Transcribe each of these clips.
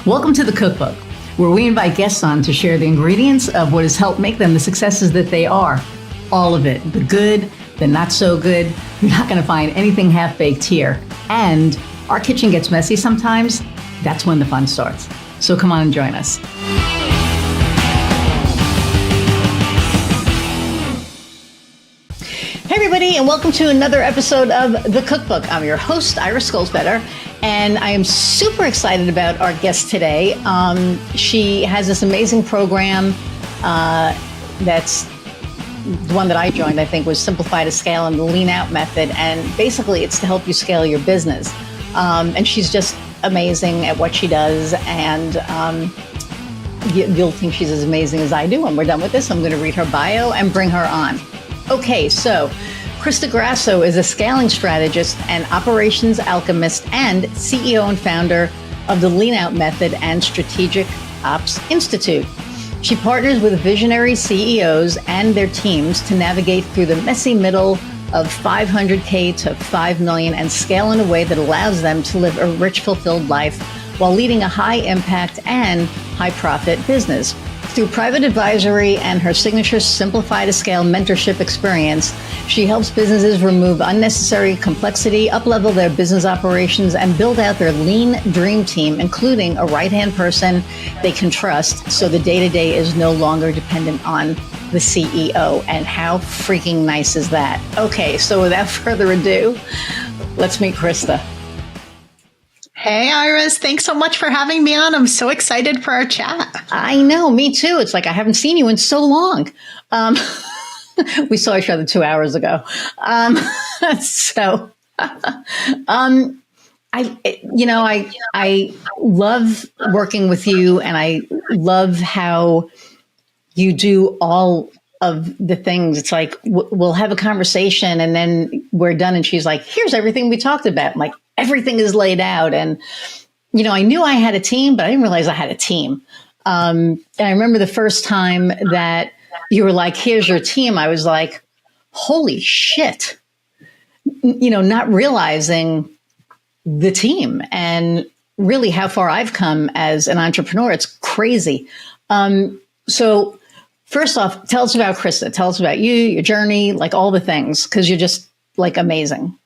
Welcome to the Cookbook, where we invite guests on to share the ingredients of what has helped make them the successes that they are. All of it, the good, the not so good. You're not going to find anything half-baked here. And our kitchen gets messy sometimes. That's when the fun starts. So come on and join us. Hey everybody, and welcome to another episode of The Cookbook. I'm your host, Iris Goldfeder, and I am super excited about our guest today. She has this amazing program that's the one that I joined, I think, was Simplify to Scale and the Lean Out method. And basically, it's to help you scale your business. And she's just amazing at what she does. And you'll think she's as amazing as I do. When we're done with this, I'm going to read her bio and bring her on. Okay, so Crista Grasso is a scaling strategist and operations alchemist and CEO and founder of the Lean Out Method and Strategic Ops Institute. She partners with visionary CEOs and their teams to navigate through the messy middle of 500K to 5 million and scale in a way that allows them to live a rich, fulfilled life while leading a high impact and high profit business. Through private advisory and her signature Simplify to Scale mentorship experience, she helps businesses remove unnecessary complexity, up-level their business operations, and build out their lean dream team, including a right-hand person they can trust, so the day-to-day is no longer dependent on the CEO. And how freaking nice is that? Okay, so without further ado, let's meet Krista. Hey, Iris. Thanks so much for having me on. I'm so excited for our chat. I know, me too. It's like I haven't seen you in so long. We saw each other 2 hours ago. I love working with you, and I love how you do all of the things. It's like we'll have a conversation and then we're done, and she's like, here's everything we talked about. I'm like, everything is laid out. And, you know, I knew I had a team, but I didn't realize I had a team. And I remember the first time that you were like, here's your team. I was like, holy shit, you know, not realizing the team and really how far I've come as an entrepreneur. It's crazy. So first off, tell us about Krista. Tell us about you, your journey, like all the things, because you're just like amazing.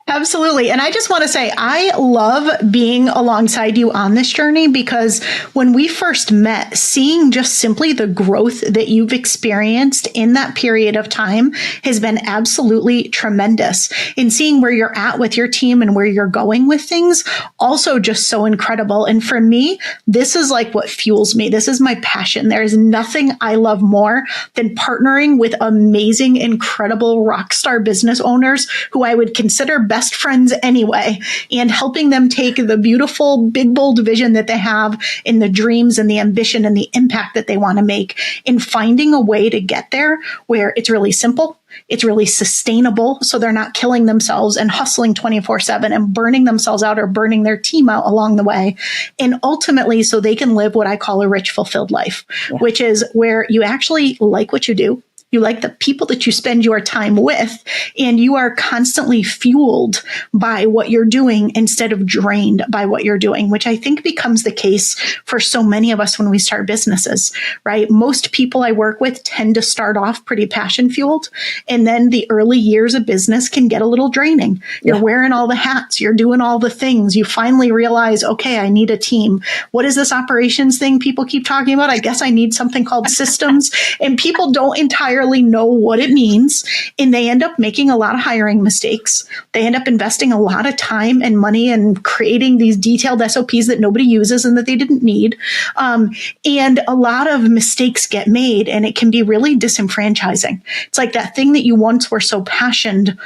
Absolutely. And I just want to say, I love being alongside you on this journey, because when we first met, seeing just simply the growth that you've experienced in that period of time has been absolutely tremendous. And seeing where you're at with your team and where you're going with things, also just so incredible. And for me, this is like what fuels me. This is my passion. There is nothing I love more than partnering with amazing, incredible rock star business owners who I would consider best friends anyway, and helping them take the beautiful, big, bold vision that they have in the dreams and the ambition and the impact that they want to make, and finding a way to get there where it's really simple, it's really sustainable, so they're not killing themselves and hustling 24/7 and burning themselves out or burning their team out along the way. And ultimately, so they can live what I call a rich, fulfilled life, which is where you actually like what you do. You like the people that you spend your time with, and you are constantly fueled by what you're doing instead of drained by what you're doing, which I think becomes the case for so many of us when we start businesses, right? Most people I work with tend to start off pretty passion fueled, and then the early years of business can get a little draining. You're wearing all the hats, you're doing all the things. You finally realize, okay, I need a team. What is this operations thing people keep talking about? I guess I need something called systems, and people don't entirely know what it means, and they end up making a lot of hiring mistakes. They end up investing a lot of time and money and creating these detailed SOPs that nobody uses and that they didn't need. And a lot of mistakes get made, and it can be really disenfranchising. It's like that thing that you once were so passionate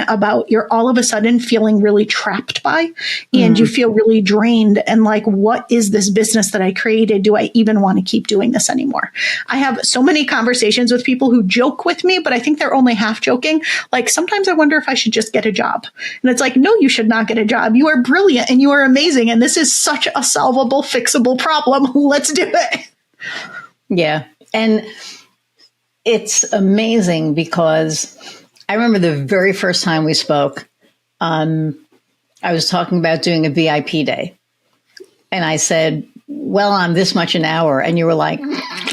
about, you're all of a sudden feeling really trapped by, and you feel really drained and like, what is this business that I created? Do I even want to keep doing this anymore? I have so many conversations with people who joke with me, but I think they're only half joking. Like, sometimes I wonder if I should just get a job. And it's like, no, you should not get a job. You are brilliant and you are amazing. And this is such a solvable, fixable problem. Let's do it. Yeah. And it's amazing because I remember the very first time we spoke, I was talking about doing a VIP day. And I said, well, I'm this much an hour. And you were like,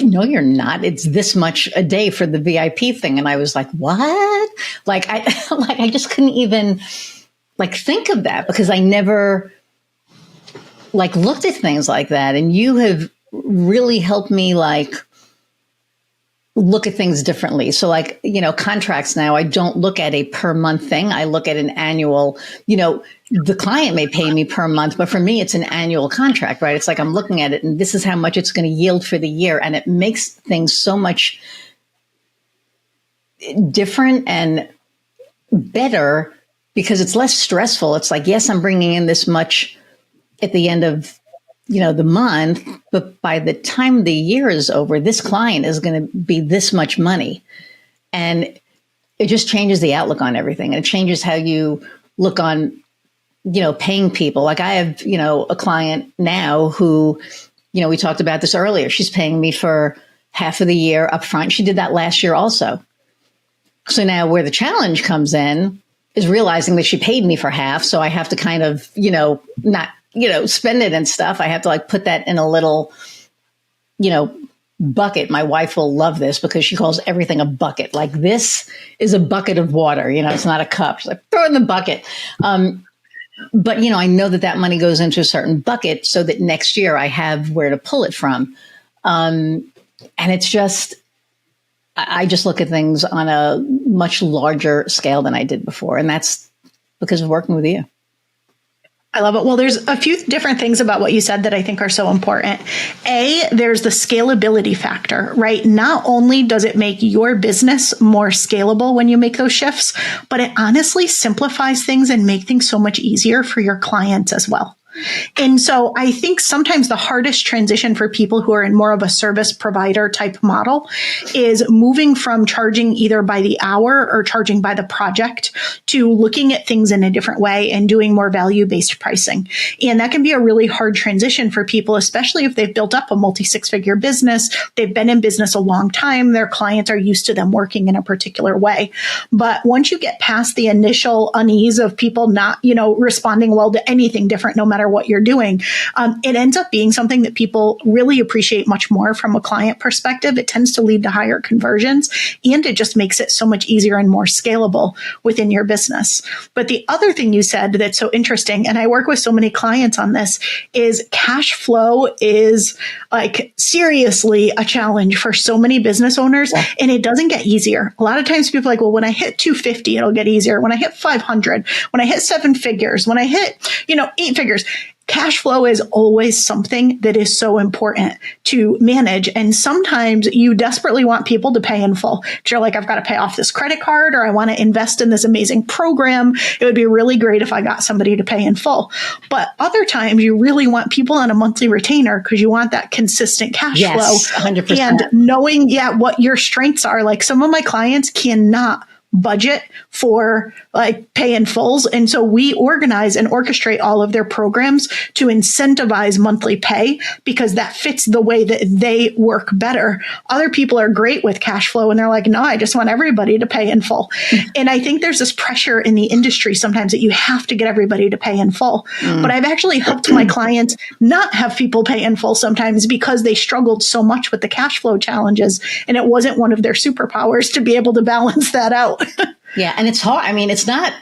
no, you're not. It's this much a day for the VIP thing. And I was like, what? Like, I just couldn't even like think of that because I never like looked at things like that. And you have really helped me like look at things differently. So like, contracts now, I don't look at a per month thing. I look at an annual, the client may pay me per month, but for me, it's an annual contract, right? It's like I'm looking at it and this is how much it's going to yield for the year. And it makes things so much different and better because it's less stressful. It's like, yes, I'm bringing in this much at the end of the month, but by the time the year is over, this client is going to be this much money. And it just changes the outlook on everything. And it changes how you look on, paying people. Like I have, a client now who, we talked about this earlier. She's paying me for half of the year up front. She did that last year also. So now where the challenge comes in is realizing that she paid me for half. So I have to kind of, not spend it and stuff. I have to like put that in a little, bucket. My wife will love this because she calls everything a bucket. Like this is a bucket of water. It's not a cup. She's like, throw it in the bucket. But, I know that money goes into a certain bucket so that next year I have where to pull it from. And it's just, I just look at things on a much larger scale than I did before. And that's because of working with you. I love it. Well, there's a few different things about what you said that I think are so important. There's the scalability factor, right? Not only does it make your business more scalable when you make those shifts, but it honestly simplifies things and make things so much easier for your clients as well. And so I think sometimes the hardest transition for people who are in more of a service provider type model is moving from charging either by the hour or charging by the project to looking at things in a different way and doing more value-based pricing. And that can be a really hard transition for people, especially if they've built up a multi-six-figure business. They've been in business a long time. Their clients are used to them working in a particular way. But once you get past the initial unease of people not, responding well to anything different, no matter what you're doing, it ends up being something that people really appreciate much more from a client perspective. It tends to lead to higher conversions, and it just makes it so much easier and more scalable within your business. But the other thing you said that's so interesting, and I work with so many clients on this, is cash flow is like seriously a challenge for so many business owners, and it doesn't get easier. A lot of times people are like, well, when I hit 250, it'll get easier. When I hit 500, when I hit 7 figures, when I hit, 8 figures. Cash flow is always something that is so important to manage. And sometimes you desperately want people to pay in full. You're like, I've got to pay off this credit card, or I want to invest in this amazing program. It would be really great if I got somebody to pay in full. But other times you really want people on a monthly retainer because you want that consistent cash flow. 100%. And knowing, what your strengths are. Like some of my clients cannot budget for like pay in fulls. And so we organize and orchestrate all of their programs to incentivize monthly pay because that fits the way that they work better. Other people are great with cash flow and they're like, no, I just want everybody to pay in full. And I think there's this pressure in the industry sometimes that you have to get everybody to pay in full. But I've actually helped my clients not have people pay in full sometimes because they struggled so much with the cash flow challenges. And it wasn't one of their superpowers to be able to balance that out. Yeah. And it's hard. I mean, it's not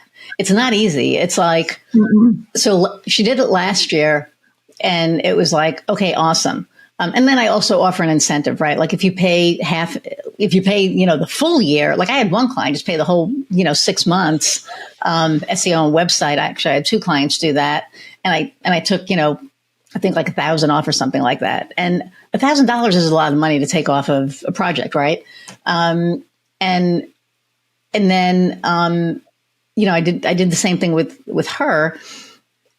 easy. It's like, so she did it last year and it was like, okay, awesome. And then I also offer an incentive, right? Like if you pay the full year, like I had one client just pay the whole, 6 months, SEO and website. Actually, I had 2 clients do that. And I took, I think like 1,000 off or something like that. And $1,000 is a lot of money to take off of a project, right? And then, I did the same thing with her.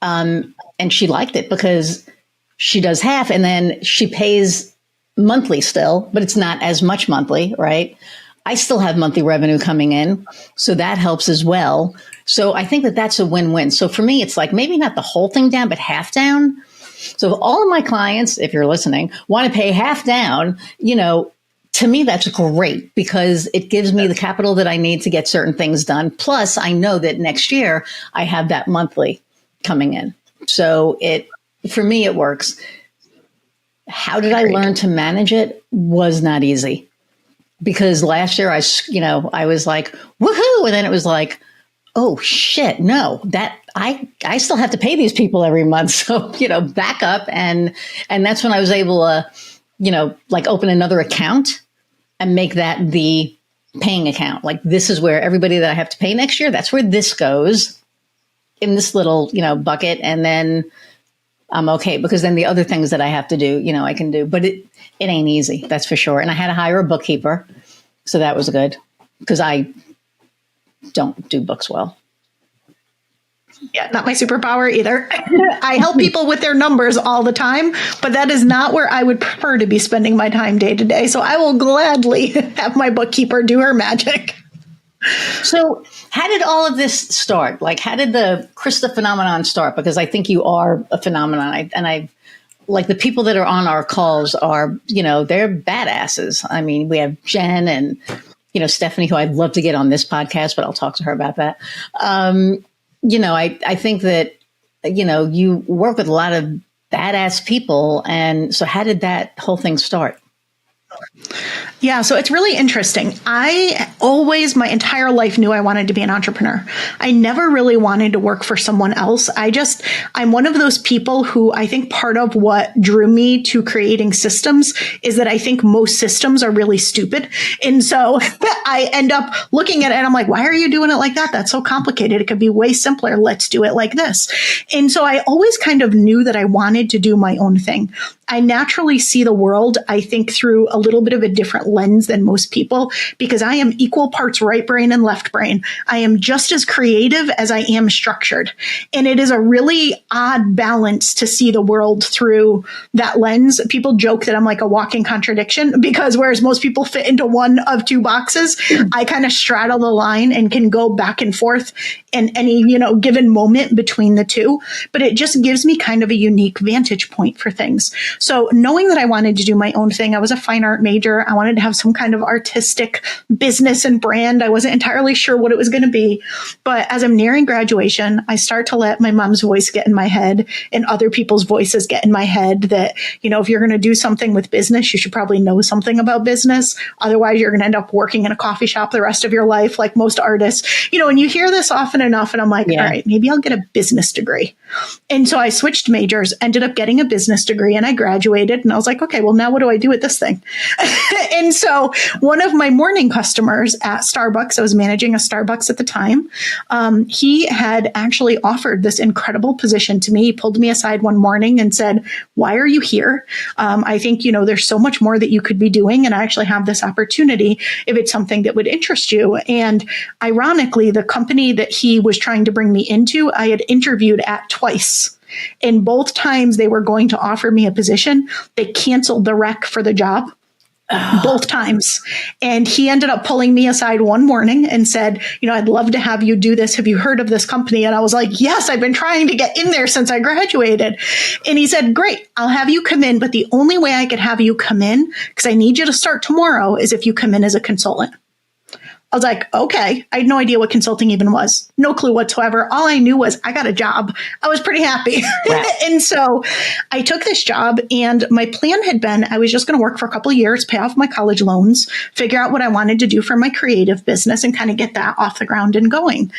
And she liked it because she does half and then she pays monthly still, but it's not as much monthly, right? I still have monthly revenue coming in. So that helps as well. So I think that that's a win-win. So for me, it's like maybe not the whole thing down, but half down. So if all of my clients, if you're listening, want to pay half down, to me, that's great because it gives me the capital that I need to get certain things done. Plus, I know that next year I have that monthly coming in. So it for me, it works. How did I learn to manage it? Was not easy, because last year I was like, woohoo. And then it was like, oh shit, no, that I still have to pay these people every month. So, back up. And that's when I was able to, like open another account and make that the paying account. Like, this is where everybody that I have to pay next year, that's where this goes in this little, bucket. And then I'm okay, because then the other things that I have to do, I can do, but it ain't easy. That's for sure. And I had to hire a bookkeeper. So that was good, because I don't do books well. Yeah, not my superpower either. I help people with their numbers all the time, but that is not where I would prefer to be spending my time day to day. So I will gladly have my bookkeeper do her magic. So how did all of this start? Like, how did the Krista phenomenon start? Because I think you are a phenomenon. I like, the people that are on our calls are, they're badasses. I mean, we have Jen and, Stephanie, who I'd love to get on this podcast, but I'll talk to her about that. I think that, you work with a lot of badass people. And so how did that whole thing start? Yeah, so it's really interesting. I always, my entire life, knew I wanted to be an entrepreneur. I never really wanted to work for someone else. I'm one of those people who, I think part of what drew me to creating systems is that I think most systems are really stupid. And so I end up looking at it and I'm like, why are you doing it like that? That's so complicated. It could be way simpler. Let's do it like this. And so I always kind of knew that I wanted to do my own thing. I naturally see the world, I think, through a little bit of a different lens than most people, because I am equal parts right brain and left brain. I am just as creative as I am structured. And it is a really odd balance to see the world through that lens. People joke that I'm like a walking contradiction, because whereas most people fit into one of two boxes, I kind of straddle the line and can go back and forth in any, given moment between the two. But it just gives me kind of a unique vantage point for things. So knowing that I wanted to do my own thing, I was a fine art major. I wanted to have some kind of artistic business and brand. I wasn't entirely sure what it was going to be. But as I'm nearing graduation, I start to let my mom's voice get in my head and other people's voices get in my head that, if you're going to do something with business, you should probably know something about business. Otherwise, you're going to end up working in a coffee shop the rest of your life, like most artists, and you hear this often enough. And I'm like, all right, maybe I'll get a business degree. And so I switched majors, ended up getting a business degree, and I graduated. And I was like, okay, well, now what do I do with this thing? And so one of my morning customers at Starbucks, I was managing a Starbucks at the time, he had actually offered this incredible position to me. He pulled me aside one morning and said, why are you here? I think, there's so much more that you could be doing. And I actually have this opportunity if it's something that would interest you. And ironically, the company that he was trying to bring me into, I had interviewed at twice. And both times they were going to offer me a position, they canceled the rec for the job. Both times. And he ended up pulling me aside one morning and said, I'd love to have you do this. Have you heard of this company? And I was like, yes, I've been trying to get in there since I graduated. And he said, great, I'll have you come in. But the only way I could have you come in, because I need you to start tomorrow, is if you come in as a consultant. I was like, okay. I had no idea what consulting even was. No clue whatsoever. All I knew was I got a job. I was pretty happy. Wow. And so I took this job, and my plan had been, I was just going to work for a couple of years, pay off my college loans, figure out what I wanted to do for my creative business, and kind of get that off the ground and going.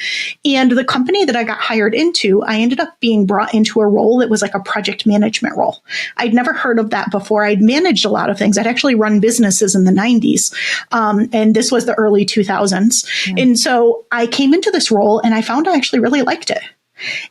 And the company that I got hired into, I ended up being brought into a role that was like a project management role. I'd never heard of that before. I'd managed a lot of things. I'd actually run businesses in the 90s. And this was the early 2000s. Yeah. And so I came into this role and I found I actually really liked it.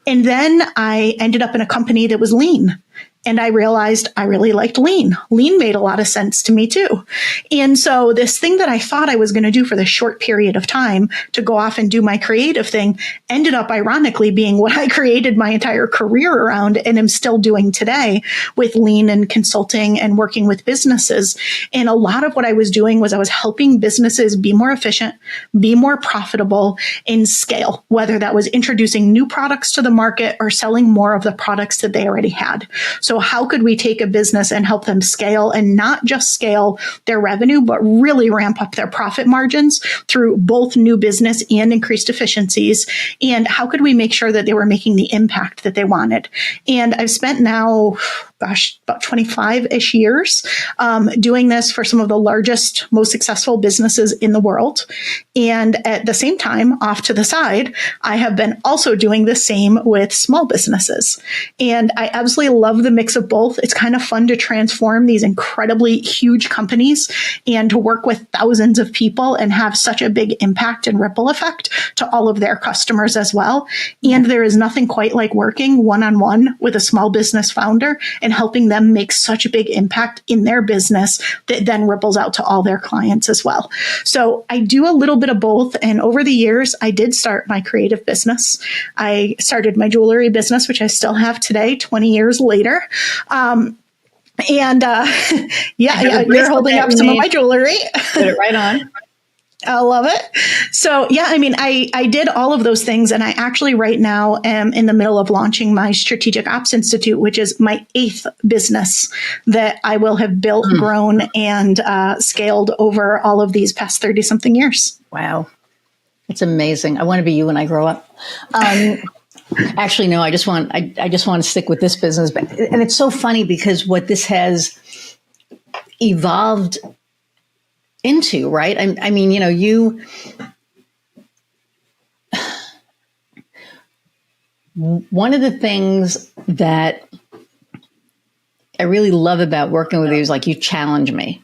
And then I ended up in a company that was lean. And I realized I really liked lean. Lean made a lot of sense to me too. And so this thing that I thought I was going to do for this short period of time to go off and do my creative thing ended up ironically being what I created my entire career around and am still doing today with lean and consulting and working with businesses. And a lot of what I was doing was I was helping businesses be more efficient, be more profitable, and scale, whether that was introducing new products to the market or selling more of the products that they already had. So So how could we take a business and help them scale, and not just scale their revenue, but really ramp up their profit margins through both new business and increased efficiencies? And how could we make sure that they were making the impact that they wanted? And I've spent now, about 25-ish years doing this for some of the largest, most successful businesses in the world. And at the same time, off to the side, I have been also doing the same with small businesses. And I absolutely love the mix of both. It's kind of fun to transform these incredibly huge companies and to work with thousands of people and have such a big impact and ripple effect to all of their customers as well. And there is nothing quite like working one-on-one with a small business founder and helping them make such a big impact in their business that then ripples out to all their clients as well. So I do a little bit of both. And over the years, I did start my creative business. I started my jewelry business, which I still have today, 20 years later. You're holding up some of my jewelry. Put it right on. I love it. So yeah, I mean, I did all of those things, and I actually right now am in the middle of launching my Strategic Ops Institute, which is my 8th business that I will have built, grown, and scaled over all of these past 30 something years. Wow. It's amazing. I want to be you when I grow up. Actually, no, I just want to stick with this business. And it's so funny because what this has evolved into, right? I mean, one of the things that I really love about working with you is like you challenge me.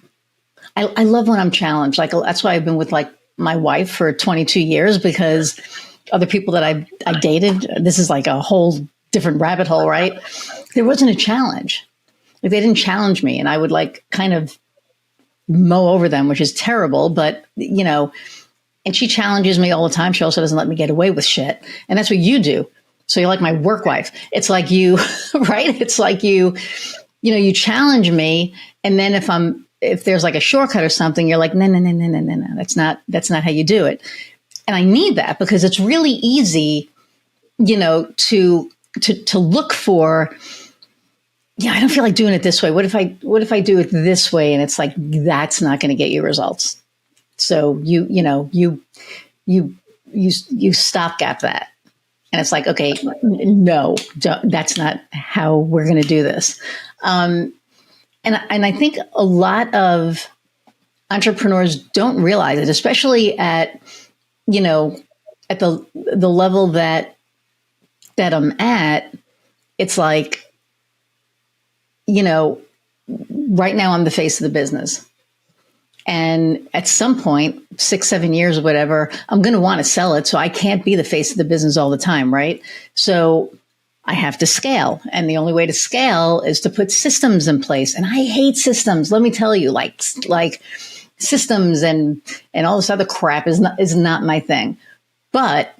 I love when I'm challenged. Like that's why I've been with like my wife for 22 years, because other people that I dated, this is like a whole different rabbit hole, right? There wasn't a challenge. Like they didn't challenge me, and I would like kind of mow over them, which is terrible, but and she challenges me all the time. She also doesn't let me get away with shit. And that's what you do. So you're like my work wife. It's like you, right? It's like you challenge me. And then if there's like a shortcut or something, you're like, no. That's not how you do it. And I need that because it's really easy, to look for, I don't feel like doing it this way. What if I do it this way? And it's like, that's not going to get you results. So you stopgap that. And it's like, okay, no, that's not how we're going to do this. And I think a lot of entrepreneurs don't realize it, especially at the level that I'm at. It's like, right now I'm the face of the business. And at some point, 6-7 years or whatever, I'm going to want to sell it. So I can't be the face of the business all the time, right? So I have to scale. And the only way to scale is to put systems in place. And I hate systems. Let me tell you, like systems and all this other crap is not my thing. But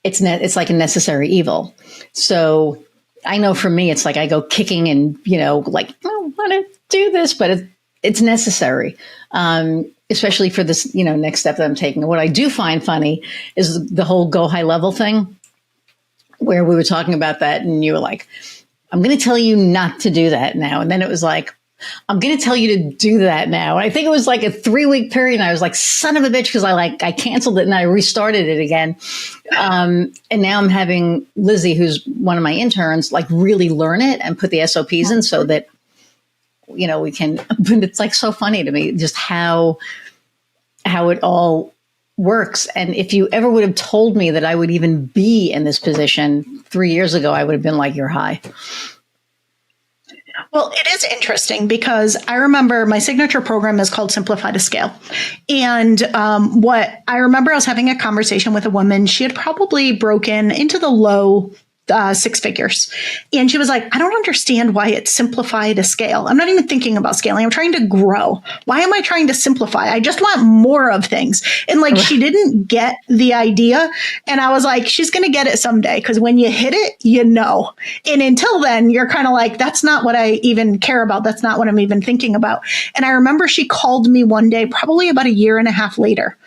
it's like a necessary evil. So I know for me, it's like I go kicking and, like, I don't want to do this, but it's necessary, especially for this, next step that I'm taking. What I do find funny is the whole go high level thing, where we were talking about that and you were like, I'm going to tell you not to do that now. And then it was like, I'm going to tell you to do that now. And I think it was like a 3-week period. And I was like, son of a bitch, because I canceled it and I restarted it again. And now I'm having Lizzie, who's one of my interns, like really learn it and put the SOPs in so that, we can, but it's like so funny to me just how it all works. And if you ever would have told me that I would even be in this position 3 years ago, I would have been like, you're high. Well, it is interesting because I remember my signature program is called Simplify to Scale. And what I remember, I was having a conversation with a woman. She had probably broken into the low 6 figures. And she was like, I don't understand why it's simplify to scale. I'm not even thinking about scaling. I'm trying to grow. Why am I trying to simplify? I just want more of things. And like, she didn't get the idea. And I was like, she's going to get it someday. Because when you hit it, And until then, you're kind of like, that's not what I even care about. That's not what I'm even thinking about. And I remember she called me one day, probably about 1.5 years later.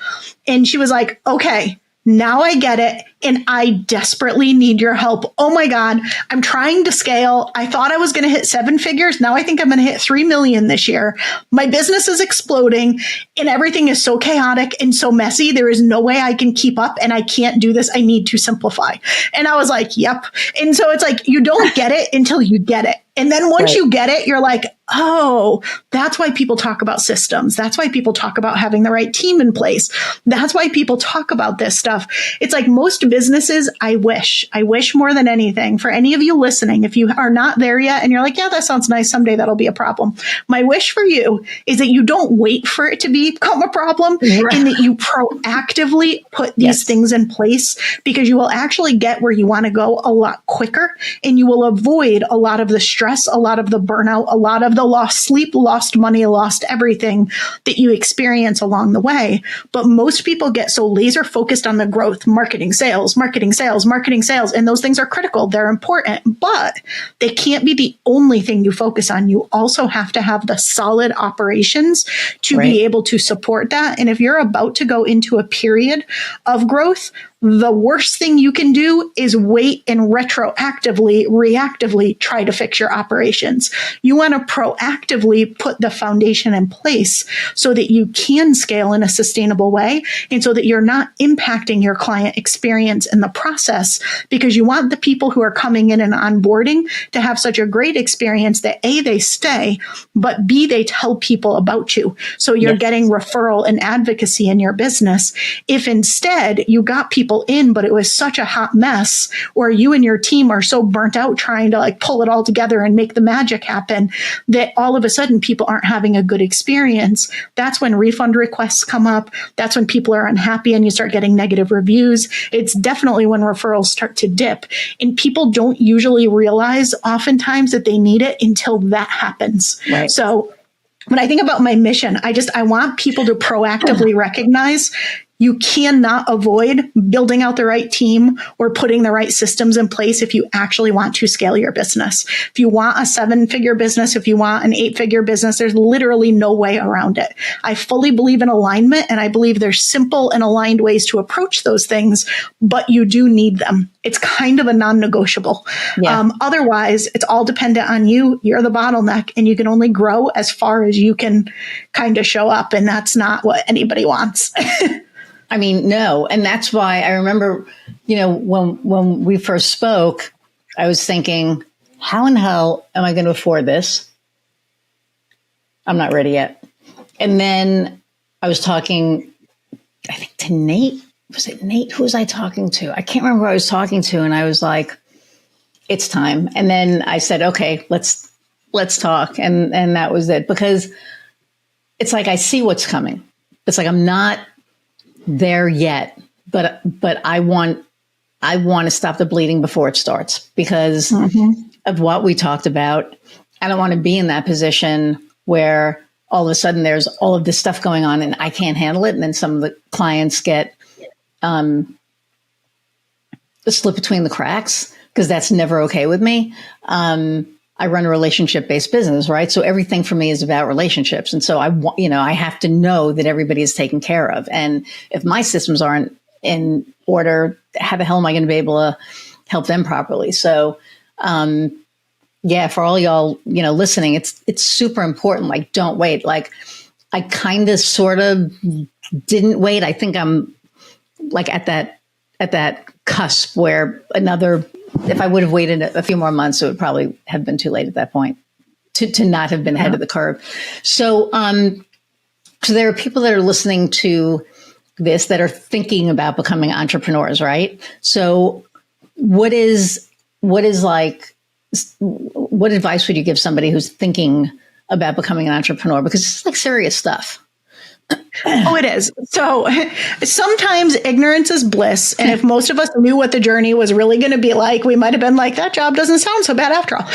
And she was like, okay, now I get it. and I desperately need your help. Oh my God, I'm trying to scale. I thought I was going to hit 7 figures. Now I think I'm going to hit 3 million this year. My business is exploding and everything is so chaotic and so messy. There is no way I can keep up and I can't do this. I need to simplify. And I was like, yep. And so it's like, you don't get it until you get it. And then once you get it, you're like, oh, that's why people talk about systems. That's why people talk about having the right team in place. That's why people talk about this stuff. It's like most businesses, I wish more than anything for any of you listening, if you are not there yet and you're like, yeah, that sounds nice. Someday that'll be a problem. My wish for you is that you don't wait for it to become a problem and that you proactively put these things in place, because you will actually get where you want to go a lot quicker and you will avoid a lot of the stress, a lot of the burnout, a lot of the lost sleep, lost money, lost everything that you experience along the way. But most people get so laser focused on the growth, marketing, sales, marketing, sales, marketing, sales. And those things are critical. They're important, but they can't be the only thing you focus on. You also have to have the solid operations to be able to support that. And if you're about to go into a period of growth, the worst thing you can do is wait and reactively try to fix your operations. You want to proactively put the foundation in place so that you can scale in a sustainable way and so that you're not impacting your client experience in the process, because you want the people who are coming in and onboarding to have such a great experience that A, they stay, but B, they tell people about you. So you're getting referral and advocacy in your business. If instead you got people in, but it was such a hot mess, or you and your team are so burnt out trying to like pull it all together and make the magic happen, that all of a sudden people aren't having a good experience, that's when refund requests come up. That's when people are unhappy and you start getting negative reviews. It's definitely when referrals start to dip. And people don't usually realize oftentimes that they need it until that happens. Right. So when I think about my mission, I want people to proactively recognize you cannot avoid building out the right team or putting the right systems in place if you actually want to scale your business. If you want a 7-figure business, if you want an 8-figure business, there's literally no way around it. I fully believe in alignment, and I believe there's simple and aligned ways to approach those things, but you do need them. It's kind of a non-negotiable. Otherwise, it's all dependent on you. You're the bottleneck, and you can only grow as far as you can kind of show up, and that's not what anybody wants. I mean, no. And that's why I remember, when we first spoke, I was thinking, how in hell am I going to afford this? I'm not ready yet. And then I was talking, I think to Nate. Was it Nate? Who was I talking to? I can't remember who I was talking to. And I was like, it's time. And then I said, okay, let's talk. And that was it, because it's like, I see what's coming. It's like, I'm not there yet, but I want to stop the bleeding before it starts, because of what we talked about. I don't want to be in that position where all of a sudden there's all of this stuff going on and I can't handle it. And then some of the clients get slip between the cracks, because that's never okay with me. I run a relationship-based business, right? So everything for me is about relationships. And so I have to know that everybody is taken care of. And if my systems aren't in order, how the hell am I going to be able to help them properly? So, for all y'all, listening, it's super important. Like, don't wait. Like, I kind of sort of didn't wait. I think I'm like at that cusp where if I would have waited a few more months, it would probably have been too late at that point to not have been ahead of the curve. So, so there are people that are listening to this that are thinking about becoming entrepreneurs, right? So what advice would you give somebody who's thinking about becoming an entrepreneur? Because it's like serious stuff. Oh, it is. So sometimes ignorance is bliss. And if most of us knew what the journey was really going to be like, we might have been like, that job doesn't sound so bad after all.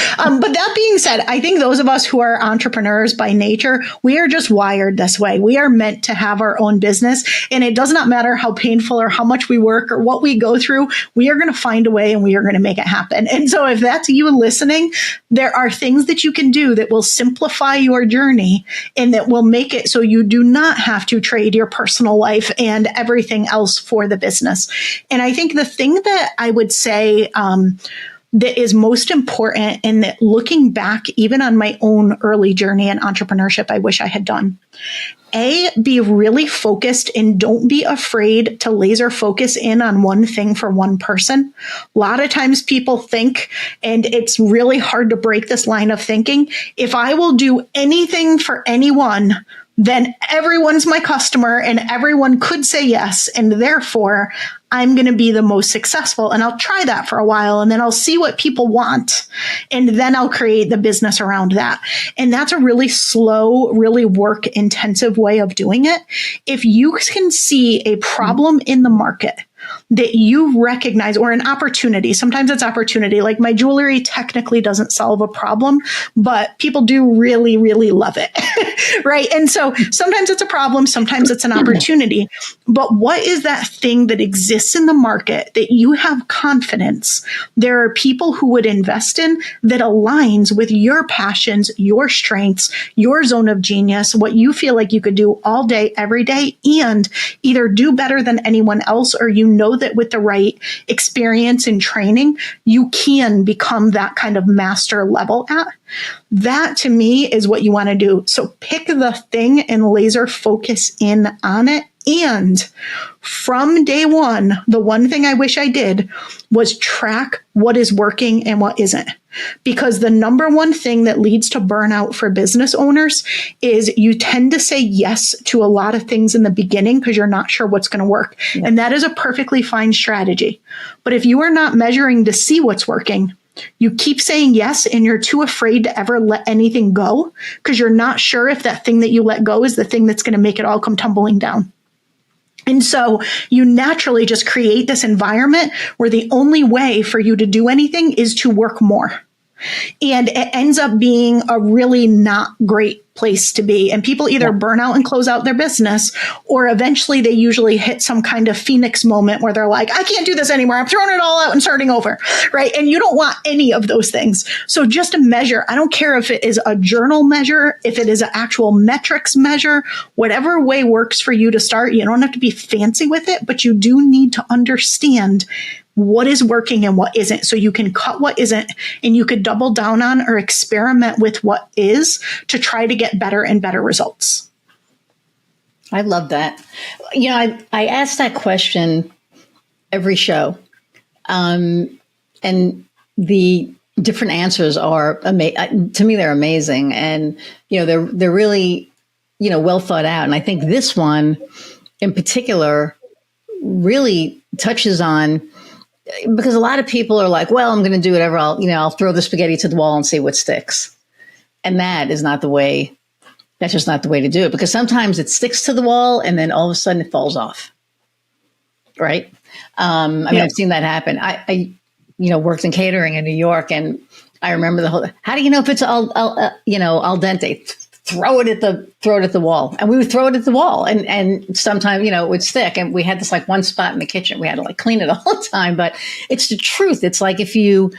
But that being said, I think those of us who are entrepreneurs by nature, we are just wired this way. We are meant to have our own business. And it does not matter how painful or how much we work or what we go through, we are going to find a way and we are going to make it happen. And so if that's you listening, there are things that you can do that will simplify your journey and that will make it so you do not have to trade your personal life and everything else for the business. And I think the thing that I would say, that is most important, and that looking back, even on my own early journey in entrepreneurship, I wish I had done. Be really focused and don't be afraid to laser focus in on one thing for one person. A lot of times people think, and it's really hard to break this line of thinking, if I will do anything for anyone, then everyone's my customer and everyone could say yes. And therefore, I'm going to be the most successful. And I'll try that for a while and then I'll see what people want. And then I'll create the business around that. And that's a really slow, really work intensive way of doing it. If you can see a problem in the market that you recognize, or an opportunity. Sometimes it's opportunity. Like my jewelry technically doesn't solve a problem, but people do really, really love it. Right. And so sometimes it's a problem. Sometimes it's an opportunity. But what is that thing that exists in the market that you have confidence there are people who would invest in that aligns with your passions, your strengths, your zone of genius, what you feel like you could do all day, every day, and either do better than anyone else, or you know that with the right experience and training, you can become that kind of master level at. That to me is what you want to do. So pick the thing and laser focus in on it. And from day one, the one thing I wish I did was track what is working and what isn't. Because the number one thing that leads to burnout for business owners is you tend to say yes to a lot of things in the beginning because you're not sure what's going to work. Yeah. And that is a perfectly fine strategy. But if you are not measuring to see what's working, you keep saying yes and you're too afraid to ever let anything go because you're not sure if that thing that you let go is the thing that's going to make it all come tumbling down. And so you naturally just create this environment where the only way for you to do anything is to work more. And it ends up being a really not great place to be. And people either burn out and close out their business, or eventually they usually hit some kind of phoenix moment where they're like, I can't do this anymore. I'm throwing it all out and starting over. Right. And you don't want any of those things. So just a measure. I don't care if it is a journal measure, if it is an actual metrics measure, whatever way works for you to start. You don't have to be fancy with it, but you do need to understand what is working and what isn't. So you can cut what isn't and you could double down on or experiment with what is to try to get better and better results. I love that. You know, I ask that question every show. And the different answers are to me, they're amazing. And, you know, they're really, you know, well thought out. And I think this one in particular really touches on, because a lot of people are like, well, I'm going to do whatever. I'll throw the spaghetti to the wall and see what sticks. And that is not the way. That's just not the way to do it, because sometimes it sticks to the wall and then all of a sudden it falls off. Right. I mean, I've seen that happen. I worked in catering in New York, and I remember the whole, how do you know if it's al dente? Throw it at the wall. And we would throw it at the wall, and sometimes, it would stick. And we had this like one spot in the kitchen. We had to like clean it all the time, but it's the truth. It's like, if you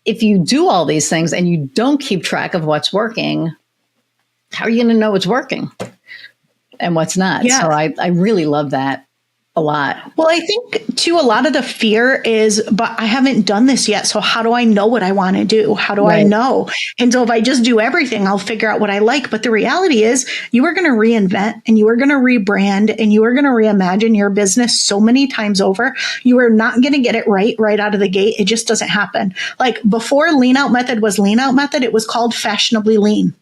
do all these things and you don't keep track of what's working, how are you going to know what's working and what's not? Yeah. So I really love that a lot. Well, I think too, a lot of the fear is, but I haven't done this yet. So how do I know what I want to do? How do I know? And so if I just do everything, I'll figure out what I like. But the reality is you are going to reinvent and you are going to rebrand and you are going to reimagine your business so many times over. You are not going to get it right out of the gate. It just doesn't happen. Like before Lean Out Method was Lean Out Method, it was called Fashionably Lean.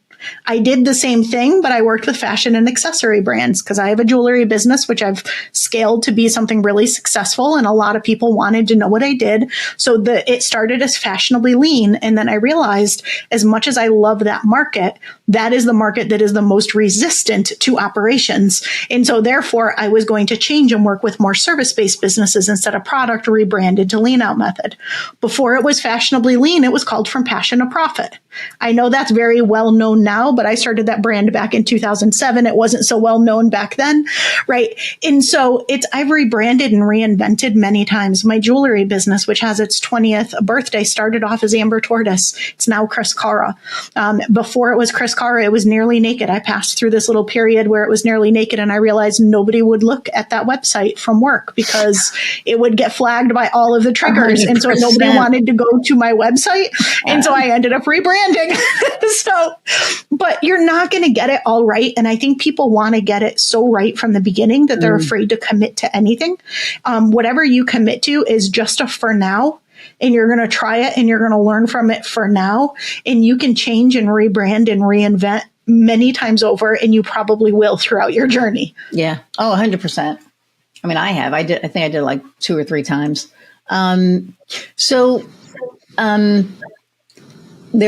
I did the same thing, but I worked with fashion and accessory brands because I have a jewelry business, which I've scaled to be something really successful. And a lot of people wanted to know what I did. So it started as Fashionably Lean. And then I realized, as much as I love that market, that is the market that is the most resistant to operations. And so therefore, I was going to change and work with more service-based businesses instead of product, rebranded to Lean Out Method. Before it was Fashionably Lean, it was called From Passion to Profit. I know that's very well known now, but I started that brand back in 2007. It wasn't so well known back then, right? And so I've rebranded and reinvented many times. My jewelry business, which has its 20th birthday, started off as Amber Tortoise. It's now Chris Cara. Before it was Chris this car. It was nearly naked. I passed through this little period where it was nearly naked, and I realized nobody would look at that website from work because it would get flagged by all of the triggers. 100%. And so nobody wanted to go to my website. And so I ended up rebranding. But you're not going to get it all right. And I think people want to get it so right from the beginning that they're afraid to commit to anything. Whatever you commit to is just a for now. And you're going to try it and you're going to learn from it for now. And you can change and rebrand and reinvent many times over. And you probably will throughout your journey. Yeah. Oh, 100%. I mean, I have. I think I did like 2 or 3 times. There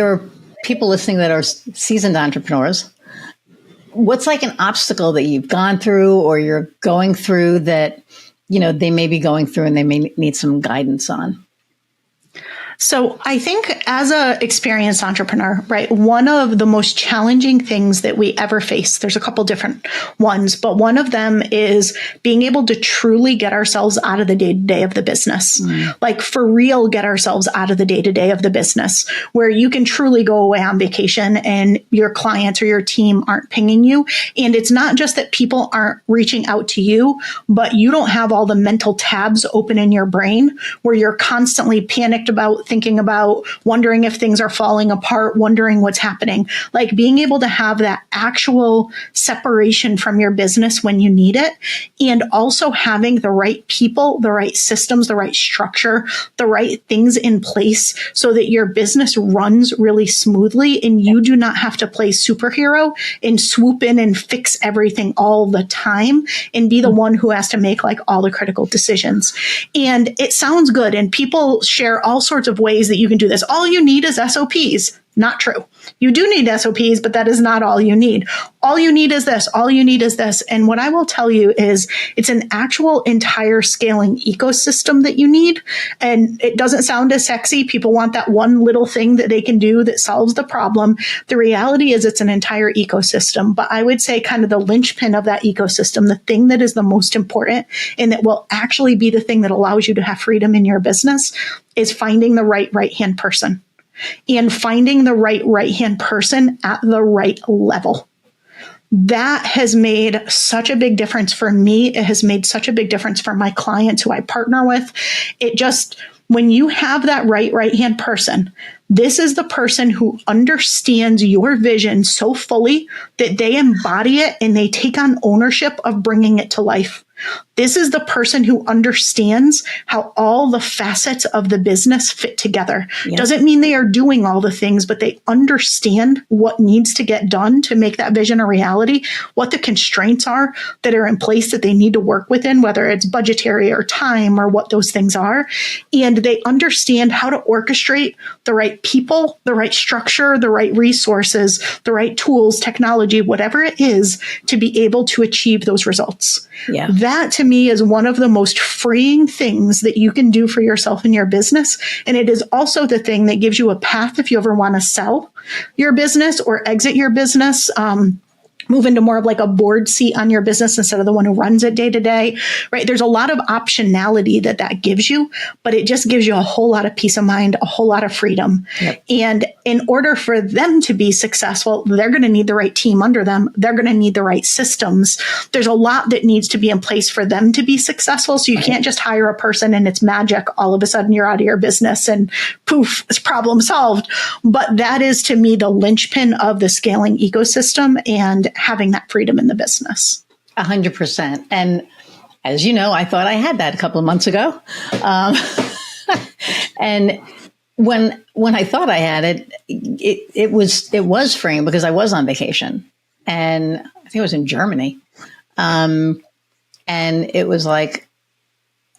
are people listening that are seasoned entrepreneurs. What's like an obstacle that you've gone through or you're going through that, they may be going through and they may need some guidance on? So I think as an experienced entrepreneur, right, one of the most challenging things that we ever face, there's a couple different ones, but one of them is being able to truly get ourselves out of the day-to-day of the business. Like for real, get ourselves out of the day-to-day of the business where you can truly go away on vacation and your clients or your team aren't pinging you. And it's not just that people aren't reaching out to you, but you don't have all the mental tabs open in your brain where you're constantly panicked about thinking about, wondering if things are falling apart, wondering what's happening. Like being able to have that actual separation from your business when you need it, and also having the right people, the right systems, the right structure, the right things in place so that your business runs really smoothly and you do not have to play superhero and swoop in and fix everything all the time and be the one who has to make like all the critical decisions. And it sounds good. And people share all sorts of ways that you can do this. All you need is SOPs. Not true. You do need SOPs, but that is not all you need. All you need is this. All you need is this. And what I will tell you is it's an actual entire scaling ecosystem that you need. And it doesn't sound as sexy. People want that one little thing that they can do that solves the problem. The reality is it's an entire ecosystem. But I would say kind of the linchpin of that ecosystem, the thing that is the most important and that will actually be the thing that allows you to have freedom in your business is finding the right-hand person. And finding the right-hand person at the right level. That has made such a big difference for me. It has made such a big difference for my clients who I partner with. It just, when you have that right-hand person, this is the person who understands your vision so fully that they embody it and they take on ownership of bringing it to life. This is the person who understands how all the facets of the business fit together. Yep. Doesn't mean they are doing all the things, but they understand what needs to get done to make that vision a reality, what the constraints are that are in place that they need to work within, whether it's budgetary or time or what those things are. And they understand how to orchestrate the right people, the right structure, the right resources, the right tools, technology, whatever it is to be able to achieve those results. Yeah. That to me is one of the most freeing things that you can do for yourself in your business. And it is also the thing that gives you a path if you ever want to sell your business or exit your business. Move into more of like a board seat on your business instead of the one who runs it day to day, right? There's a lot of optionality that gives you, but it just gives you a whole lot of peace of mind, a whole lot of freedom. Yep. And in order for them to be successful, they're going to need the right team under them. They're going to need the right systems. There's a lot that needs to be in place for them to be successful. So you can't just hire a person and it's magic. All of a sudden you're out of your business and poof, it's problem solved. But that is to me the linchpin of the scaling ecosystem and having that freedom in the business. 100%. And as you know, I thought I had that a couple of months ago. And when I thought I had it, it was freeing because I was on vacation and I think it was in Germany. And it was like,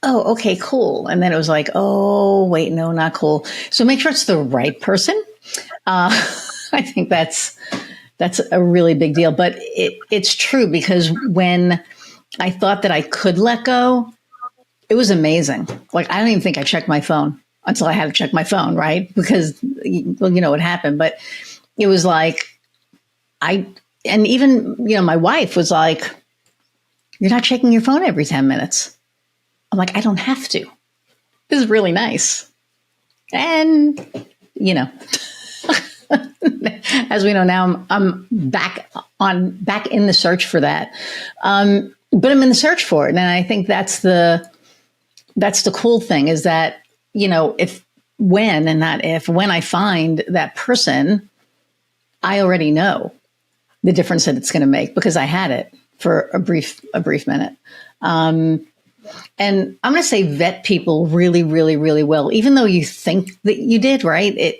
oh, okay, cool. And then it was like, oh, wait, no, not cool. So make sure it's the right person. I think that's a really big deal, but it's true because when I thought that I could let go, it was amazing. Like, I don't even think I checked my phone until I had to check my phone, right? Because, well, you know what happened, but it was like, and even, my wife was like, you're not checking your phone every 10 minutes. I'm like, I don't have to. This is really nice. And, as we know now, I'm back in the search for that. But I'm in the search for it. And I think that's the cool thing is that, when I find that person, I already know the difference that it's going to make because I had it for a brief minute. And I'm going to say vet people really, really, really well, even though you think that you did, right?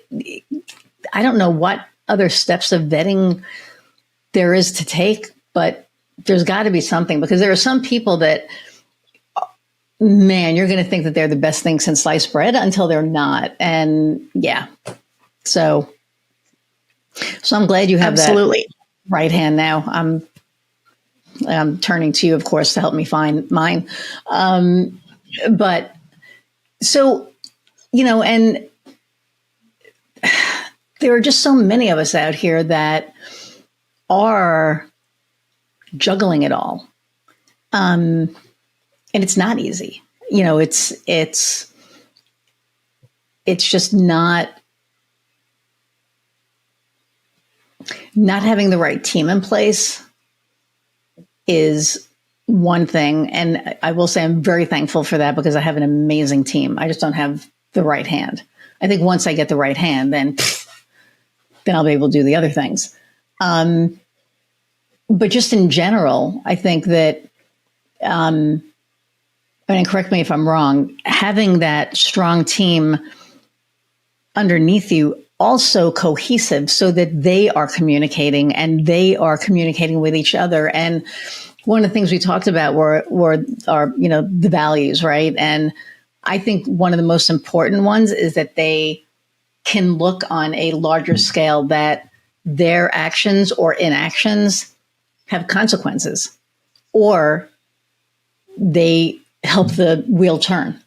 I don't know what other steps of vetting there is to take, but there's got to be something because there are some people that, man, you're going to think that they're the best thing since sliced bread until they're not. And yeah, so I'm glad you have Absolutely. that right hand now. I'm turning to you, of course, to help me find mine. But so, and there are just so many of us out here that are juggling it all. And it's not easy. It's just not having the right team in place is one thing. And I will say I'm very thankful for that because I have an amazing team. I just don't have the right hand. I think once I get the right hand, then I'll be able to do the other things. But just in general, I think that, and correct me if I'm wrong, having that strong team underneath you also cohesive so that they are communicating and they are communicating with each other. And one of the things we talked about were the values, right? And I think one of the most important ones is that they can look on a larger scale that their actions or inactions have consequences, or they help the wheel turn.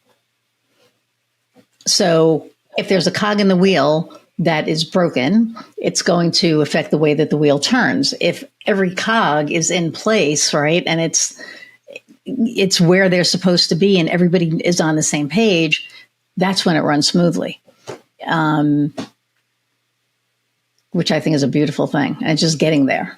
So if there's a cog in the wheel that is broken, it's going to affect the way that the wheel turns. If every cog is in place, right, and it's where they're supposed to be and everybody is on the same page, that's when it runs smoothly. Which I think is a beautiful thing. And just getting there.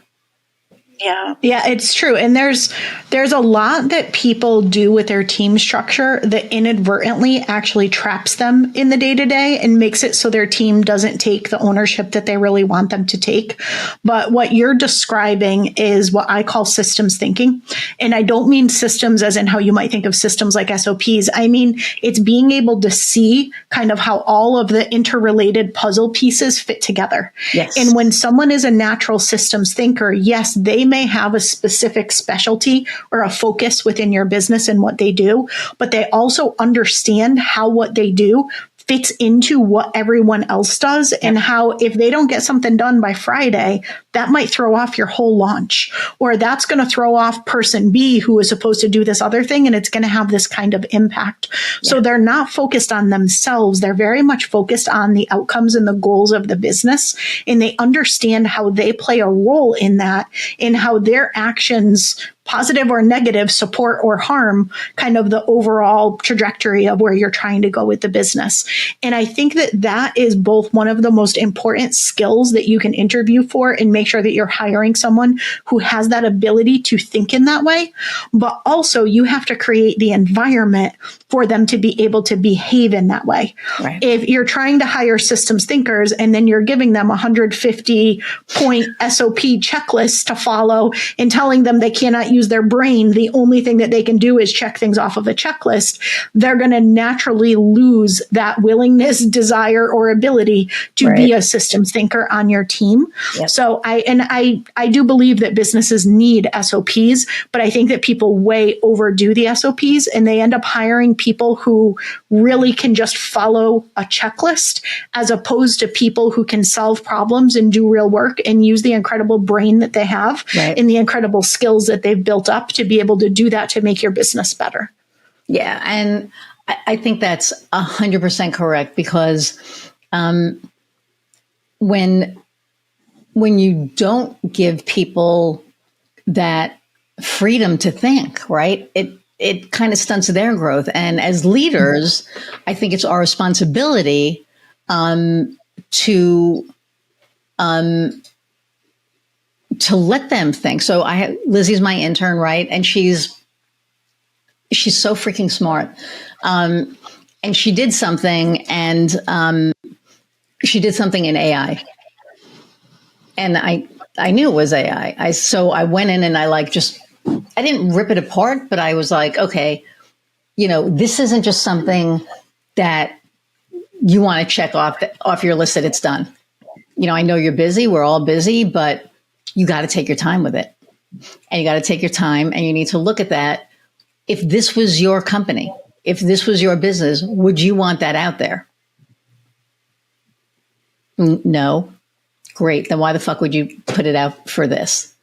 Yeah, it's true. And there's a lot that people do with their team structure that inadvertently actually traps them in the day-to-day and makes it so their team doesn't take the ownership that they really want them to take. But what you're describing is what I call systems thinking. And I don't mean systems as in how you might think of systems like SOPs. I mean, it's being able to see kind of how all of the interrelated puzzle pieces fit together. Yes. And when someone is a natural systems thinker, yes, they may have a specific specialty or a focus within your business and what they do, but they also understand how what they do fits into what everyone else does and how if they don't get something done by Friday, that might throw off your whole launch, or that's going to throw off person B who is supposed to do this other thing. And it's going to have this kind of impact. Yeah. So they're not focused on themselves. They're very much focused on the outcomes and the goals of the business. And they understand how they play a role in that, in how their actions, positive or negative, support or harm kind of the overall trajectory of where you're trying to go with the business. And I think that that is both one of the most important skills that you can interview for and make sure that you're hiring someone who has that ability to think in that way. But also you have to create the environment for them to be able to behave in that way. Right. If you're trying to hire systems thinkers and then you're giving them 150 point SOP checklists to follow and telling them they cannot use their brain, the only thing that they can do is check things off of a checklist, they're going to naturally lose that willingness, desire, or ability to be a systems thinker on your team. Yep. So I do believe that businesses need SOPs, but I think that people way overdo the SOPs and they end up hiring people who really can just follow a checklist as opposed to people who can solve problems and do real work and use the incredible brain that they have and the incredible skills that they've built up to be able to do that to make your business better. Yeah. And I think that's 100% correct because when you don't give people that freedom to think, right, it kind of stunts their growth. And as leaders, I think it's our responsibility to to let them think. So Lizzie's my intern, right? And she's so freaking smart. And she did something, and she did something in AI. And I knew it was AI. So I went in and I didn't rip it apart, but I was like, okay, this isn't just something that you want to check off your list that it's done. I know you're busy. We're all busy, but you got to take your time with it. And you got to take your time, and you need to look at that. If this was your company, if this was your business, would you want that out there? No. Great. Then why the fuck would you put it out for this?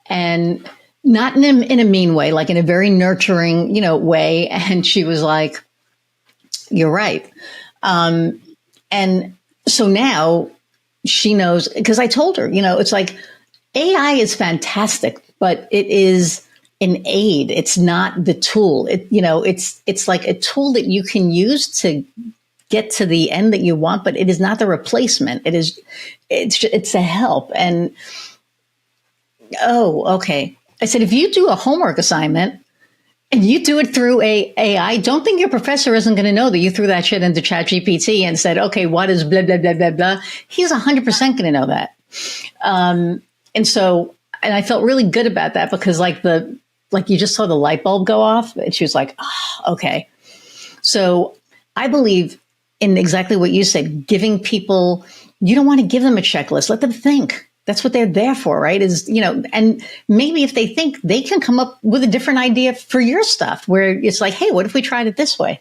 And not in a mean way, like in a very nurturing, way. And she was like, you're right. And so now she knows, because I told her, it's like AI is fantastic, but it is an aid. It's not the tool. It's like a tool that you can use to get to the end that you want, but it is not the replacement. It's a help. And, oh, okay. I said, if you do a homework assignment and you do it through AI, don't think your professor isn't going to know that you threw that shit into ChatGPT and said, okay, what is blah, blah, blah, blah, blah. He's 100% going to know that. And I felt really good about that, because like you just saw the light bulb go off, and she was like, oh, okay. So I believe in exactly what you said, giving people, you don't want to give them a checklist. Let them think. That's what they're there for, right? And maybe if they think, they can come up with a different idea for your stuff, where it's like, hey, what if we tried it this way?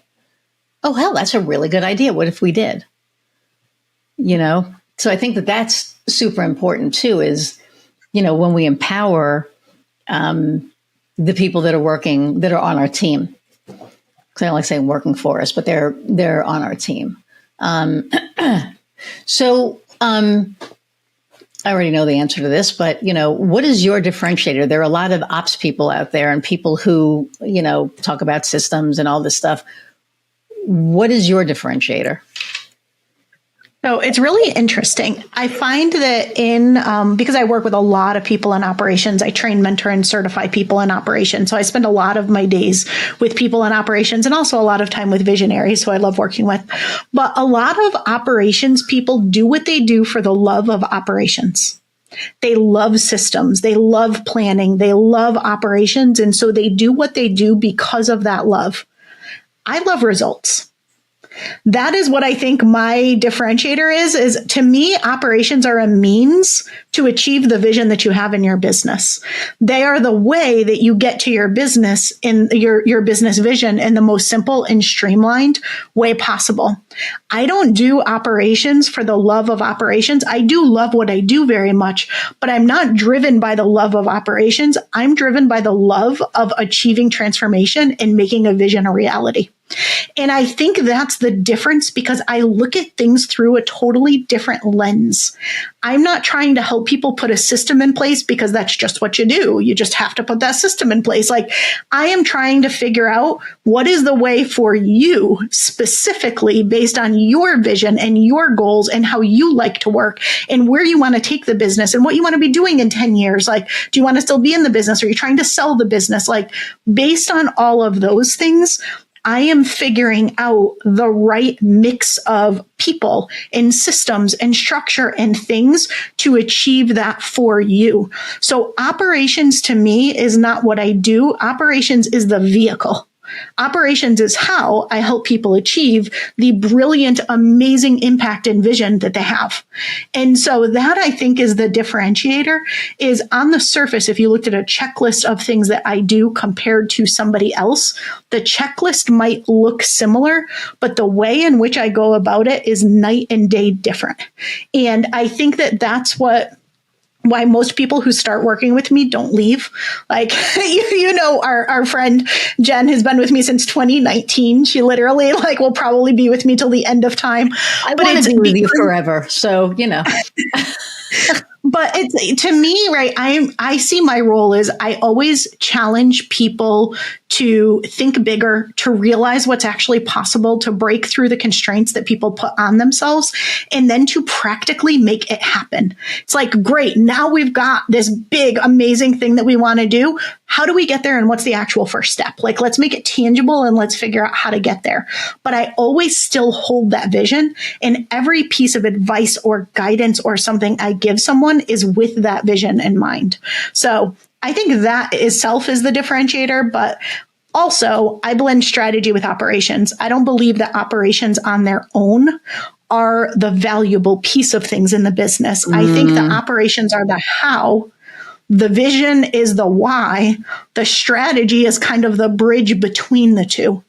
Oh, hell, that's a really good idea. What if we did? So I think that's super important too, is, when we empower the people that are on our team. I don't like saying working for us, but they're on our team. I already know the answer to this, but what is your differentiator? There are a lot of ops people out there, and people who talk about systems and all this stuff. What is your differentiator? So it's really interesting. I find that because I work with a lot of people in operations, I train, mentor, and certify people in operations. So I spend a lot of my days with people in operations, and also a lot of time with visionaries, who I love working with. But a lot of operations people do what they do for the love of operations. They love systems. They love planning. They love operations. And so they do what they do because of that love. I love results. That is what I think my differentiator is to me, operations are a means to achieve the vision that you have in your business. They are the way that you get to your business in your business vision in the most simple and streamlined way possible. I don't do operations for the love of operations. I do love what I do very much, but I'm not driven by the love of operations. I'm driven by the love of achieving transformation and making a vision a reality. And I think that's the difference, because I look at things through a totally different lens. I'm not trying to help people put a system in place because that's just what you do. You just have to put that system in place. Like, I am trying to figure out what is the way for you specifically based on your vision and your goals and how you like to work and where you want to take the business and what you want to be doing in 10 years. Like, do you want to still be in the business? Or are you trying to sell the business? Like, based on all of those things, I am figuring out the right mix of people and systems and structure and things to achieve that for you. So operations to me is not what I do. Operations is the vehicle. Operations is how I help people achieve the brilliant, amazing impact and vision that they have. And so that, I think, is the differentiator. Is on the surface, if you looked at a checklist of things that I do compared to somebody else, the checklist might look similar, but the way in which I go about it is night and day different. And I think that that's why most people who start working with me don't leave. Like, our friend Jen has been with me since 2019. She literally will probably be with me till the end of time. I want to be with you forever. So, But it's, to me, right, I see my role as I always challenge people to think bigger, to realize what's actually possible, to break through the constraints that people put on themselves, and then to practically make it happen. It's like, great, now we've got this big, amazing thing that we want to do. How do we get there? And what's the actual first step? Like, let's make it tangible and let's figure out how to get there. But I always still hold that vision, and every piece of advice or guidance or something I give someone is with that vision in mind. So I think that itself is the differentiator, but also I blend strategy with operations. I don't believe that operations on their own are the valuable piece of things in the business. I think the operations are the how. The vision is the why. The strategy is kind of the bridge between the two.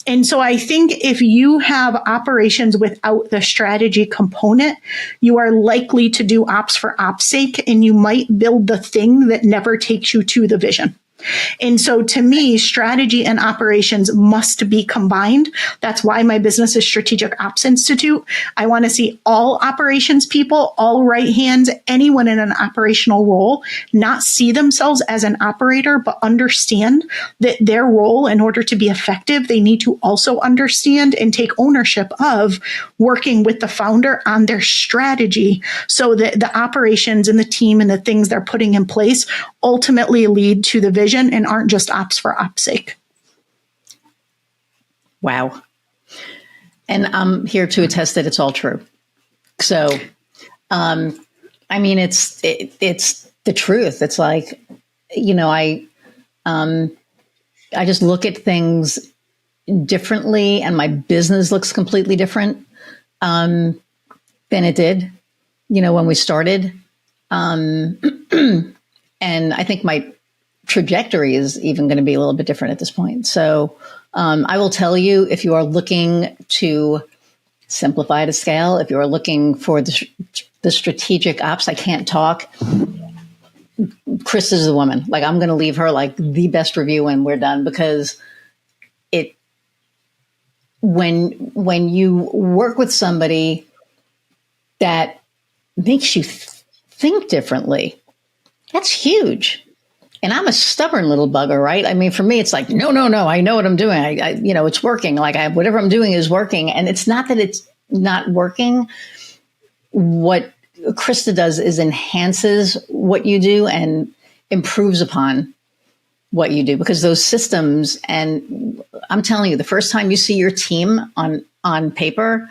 And so I think if you have operations without the strategy component, you are likely to do ops for ops sake, and you might build the thing that never takes you to the vision. And so to me, strategy and operations must be combined. That's why my business is Strategic Ops Institute. I want to see all operations people, all right hands, anyone in an operational role, not see themselves as an operator, but understand that their role, in order to be effective, they need to also understand and take ownership of working with the founder on their strategy, so that the operations and the team and the things they're putting in place ultimately lead to the vision and aren't just ops for ops sake. Wow. And I'm here to attest that it's all true. So, I mean, it's the truth. It's like, I just look at things differently, and my business looks completely different than it did, when we started. And I think my trajectory is even going to be a little bit different at this point. So I will tell you, if you are looking to simplify to scale, if you are looking for the strategic ops, I can't talk. Krista's the woman. Like, I'm going to leave her like the best review when we're done, because when you work with somebody that makes you think differently, that's huge. And I'm a stubborn little bugger, right? I mean, for me, it's like, no, I know what I'm doing. I it's working. Like, whatever I'm doing is working. And it's not that it's not working. What Krista does is enhances what you do and improves upon what you do, because those systems, and I'm telling you, the first time you see your team on paper,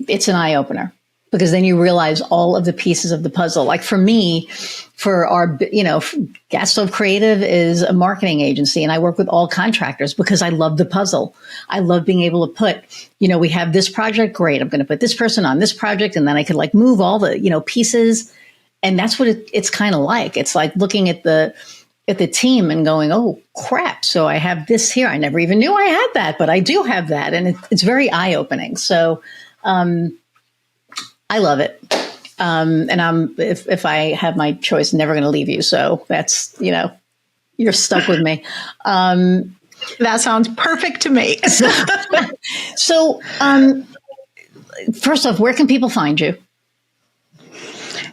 it's an eye opener. Because then you realize all of the pieces of the puzzle. Like for me, for our, Gasstovecreative is a marketing agency, and I work with all contractors because I love the puzzle. I love being able to put, we have this project, great, I'm going to put this person on this project, and then I could like move all the, pieces. And that's what it's kind of like. It's like looking at the team and going, oh crap, so I have this here. I never even knew I had that, but I do have that. And it's very eye opening. So, I love it. And I'm, if I have my choice, never going to leave you. So that's, you're stuck with me. That sounds perfect to me. So, first off, where can people find you?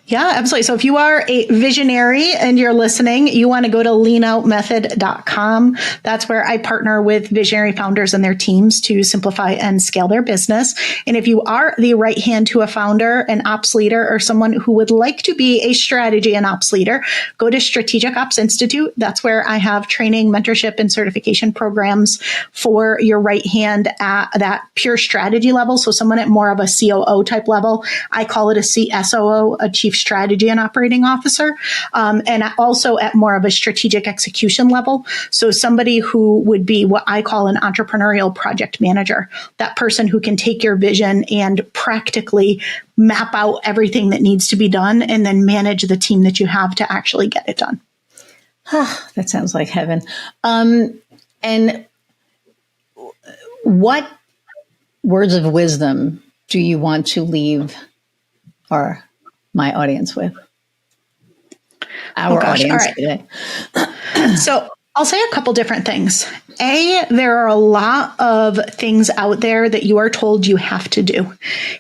Yeah, absolutely. So if you are a visionary and you're listening, you want to go to leanoutmethod.com. That's where I partner with visionary founders and their teams to simplify and scale their business. And if you are the right hand to a founder, an ops leader, or someone who would like to be a strategy and ops leader, go to Strategic Ops Institute. That's where I have training, mentorship, and certification programs for your right hand at that pure strategy level. So someone at more of a COO type level. I call it a CSOO, a Chief Strategy and Operating Officer, and also at more of a strategic execution level. So somebody who would be what I call an entrepreneurial project manager, that person who can take your vision and practically map out everything that needs to be done and then manage the team that you have to actually get it done. That sounds like heaven. And what words of wisdom do you want to leave my audience with? Our audience today. So I'll say a couple different things. There are a lot of things out there that you are told you have to do.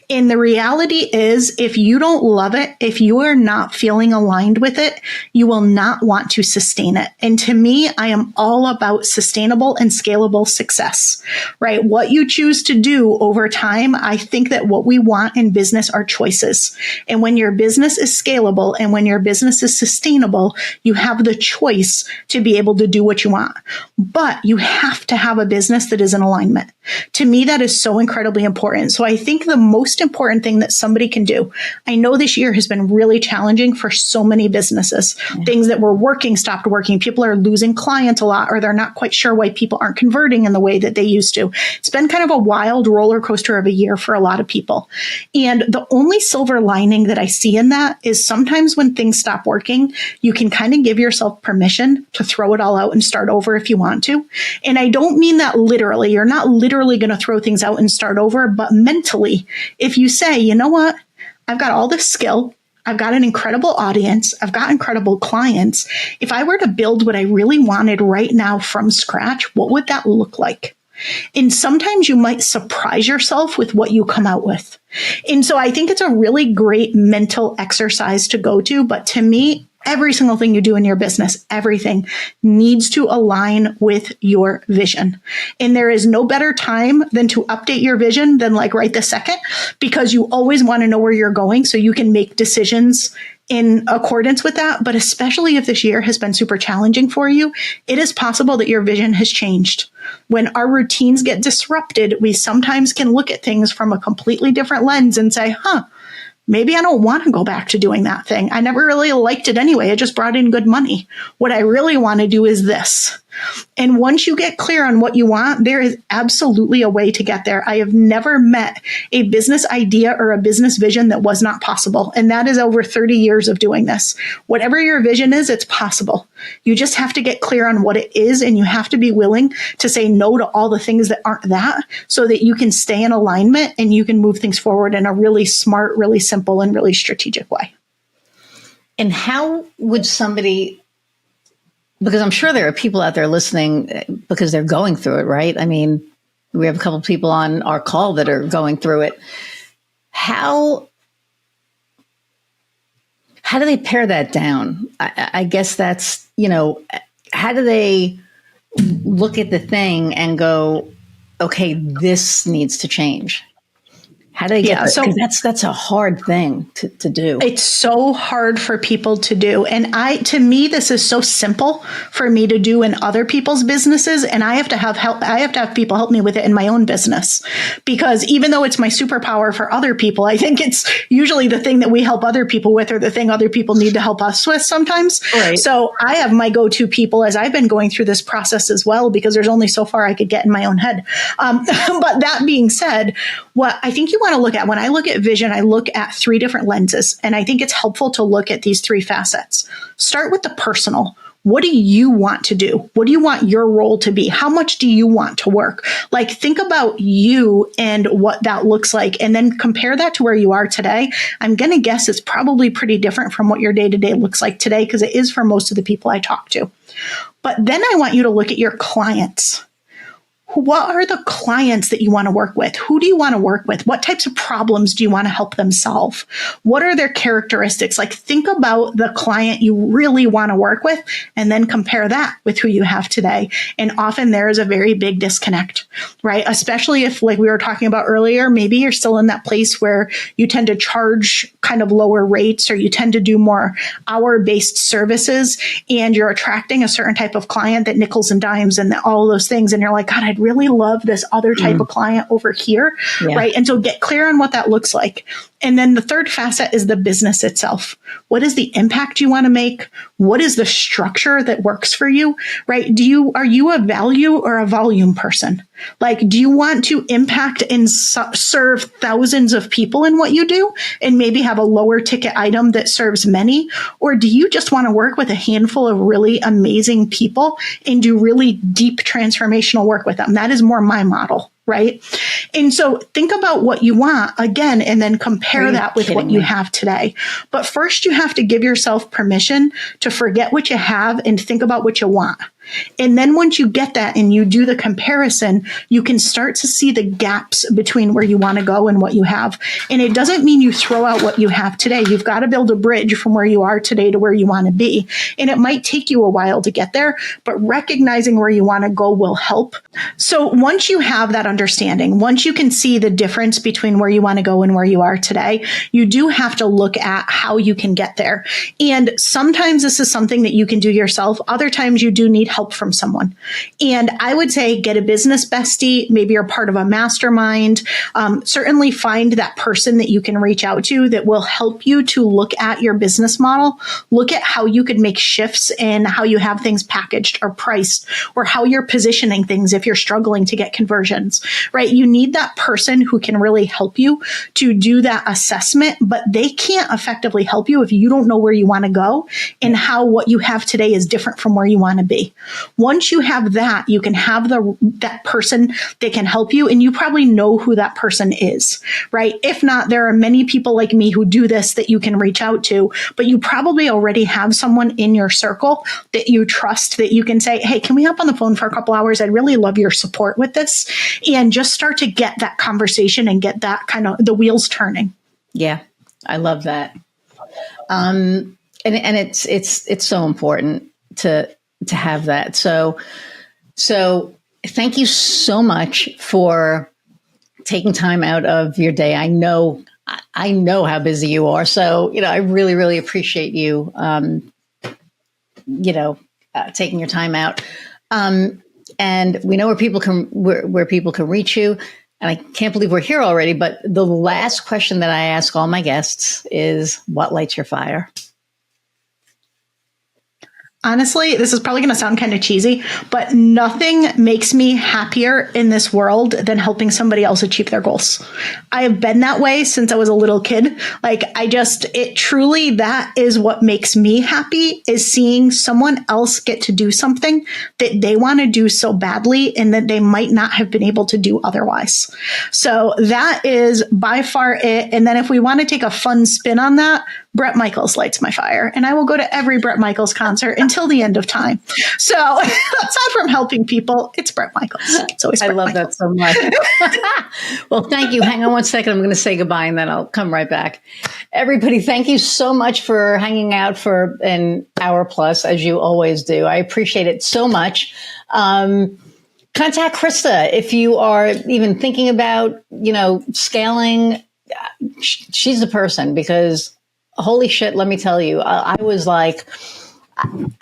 And the reality is, if you don't love it, if you are not feeling aligned with it, you will not want to sustain it. And to me, I am all about sustainable and scalable success, right? What you choose to do over time, I think that what we want in business are choices. And when your business is scalable and when your business is sustainable, you have the choice to be able to do what you want. But you have to have a business that is in alignment. To me, that is so incredibly important. So I think the most important thing that somebody can do, I know this year has been really challenging for so many businesses. Things that were working stopped working. People are losing clients a lot, or they're not quite sure why people aren't converting in the way that they used to. It's been kind of a wild roller coaster of a year for a lot of people. And the only silver lining that I see in that is sometimes when things stop working, you can kind of give yourself permission to throw it all out and start over if you want to. And I don't mean that literally. You're not literally going to throw things out and start over, but mentally, if you say, you know what, I've got all this skill, I've got an incredible audience, I've got incredible clients. If I were to build what I really wanted right now from scratch, what would that look like? And sometimes you might surprise yourself with what you come out with. And so I think it's a really great mental exercise to go to. But to me, every single thing you do in your business, everything needs to align with your vision. And there is no better time than to update your vision than like right this second, because you always want to know where you're going so you can make decisions in accordance with that. But especially if this year has been super challenging for you, it is possible that your vision has changed. When our routines get disrupted, we sometimes can look at things from a completely different lens and say, maybe I don't want to go back to doing that thing. I never really liked it anyway. It just brought in good money. What I really want to do is this. And once you get clear on what you want, there is absolutely a way to get there. I have never met a business idea or a business vision that was not possible. And that is over 30 years of doing this. Whatever your vision is, it's possible. You just have to get clear on what it is. And you have to be willing to say no to all the things that aren't that, so that you can stay in alignment and you can move things forward in a really smart, really simple, and really strategic way. And how would somebody, because I'm sure there are people out there listening because they're going through it, right? I mean, we have a couple of people on our call that are going through it. How do they pare that down? I guess that's, how do they look at the thing and go, okay, this needs to change? How do they get there? So that's a hard thing to do. It's so hard for people to do. And to me, this is so simple for me to do in other people's businesses. And I have to have help. I have to have people help me with it in my own business, because even though it's my superpower for other people, I think it's usually the thing that we help other people with, or the thing other people need to help us with sometimes. Right. So I have my go-to people as I've been going through this process as well, because there's only so far I could get in my own head. But that being said, what I think you want to look at, when I look at vision, I look at 3 different lenses. And I think it's helpful to look at these 3 facets. Start with the personal. What do you want to do? What do you want your role to be? How much do you want to work? Like, think about you and what that looks like, and then compare that to where you are today. I'm going to guess it's probably pretty different from what your day-to-day looks like today, because it is for most of the people I talk to. But then I want you to look at your clients. What are the clients that you want to work with? Who do you want to work with? What types of problems do you want to help them solve? What are their characteristics? Like, think about the client you really want to work with, and then compare that with who you have today. And often there is a very big disconnect, right? Especially if, like we were talking about earlier, maybe you're still in that place where you tend to charge kind of lower rates, or you tend to do more hour-based services, and you're attracting a certain type of client that nickels and dimes and all those things. And you're like, God, I'd really love this other type of client over here, right? And so get clear on what that looks like. And then the third facet is the business itself. What is the impact you want to make? What is the structure that works for you, right? Are you a value or a volume person? Like, do you want to impact and serve thousands of people in what you do, and maybe have a lower ticket item that serves many? Or do you just want to work with a handful of really amazing people and do really deep transformational work with them? That is more my model, right? And so think about what you want again, and then compare that with what you have today. But first you have to give yourself permission to forget what you have and think about what you want. And then once you get that and you do the comparison, you can start to see the gaps between where you want to go and what you have. And it doesn't mean you throw out what you have today. You've got to build a bridge from where you are today to where you want to be. And it might take you a while to get there, but recognizing where you want to go will help. So once you have that understanding, once you can see the difference between where you want to go and where you are today, you do have to look at how you can get there. And sometimes this is something that you can do yourself. Other times you do need help from someone. And I would say get a business bestie. Maybe you're part of a mastermind. Certainly find that person that you can reach out to that will help you to look at your business model, look at how you could make shifts in how you have things packaged or priced, or how you're positioning things if you're struggling to get conversions, right? You need that person who can really help you to do that assessment, but they can't effectively help you if you don't know where you want to go and how what you have today is different from where you want to be. Once you have that, you can have that person that can help you, and you probably know who that person is, right? If not, there are many people like me who do this that you can reach out to, but you probably already have someone in your circle that you trust that you can say, hey, can we hop on the phone for a couple hours? I'd really love your support with this. And just start to get that conversation and get that kind of the wheels turning. Yeah, I love that. And it's so important to have that. So thank you so much for taking time out of your day. I know how busy you are. So, I really, really appreciate you, taking your time out. And we know where people can reach you. And I can't believe we're here already, but the last question that I ask all my guests is, what lights your fire? Honestly, this is probably going to sound kind of cheesy, but nothing makes me happier in this world than helping somebody else achieve their goals. I have been that way since I was a little kid. That is what makes me happy, is seeing someone else get to do something that they want to do so badly and that they might not have been able to do otherwise. So that is by far it. And then if we want to take a fun spin on that, Bret Michaels lights my fire, and I will go to every Bret Michaels concert until the end of time. So aside from helping people, it's Bret Michaels. It's always Bret Michaels. That so much. Well, thank you. Hang on one second. I'm going to say goodbye, and then I'll come right back. Everybody, thank you so much for hanging out for an hour plus, as you always do. I appreciate it so much. Contact Krista if you are even thinking about, scaling. She's the person, because holy shit, let me tell you, I was like,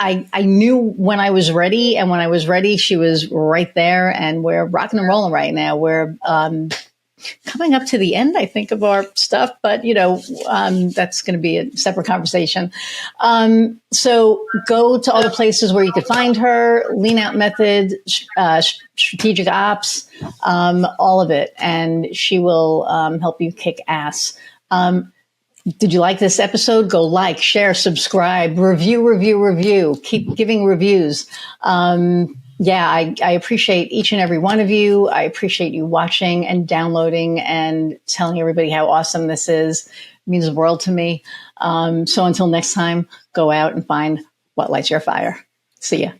I knew when I was ready, and when I was ready, she was right there, and we're rocking and rolling right now. We're coming up to the end, I think, of our stuff, but that's going to be a separate conversation. So go to all the places where you could find her: Lean Out Method, Strategic Ops, all of it, and she will help you kick ass. Did you like this episode? Go like, share, subscribe, review. Keep giving reviews. I appreciate each and every one of you. I appreciate you watching and downloading and telling everybody how awesome this is. It means the world to me. So until next time, go out and find what lights your fire. See ya.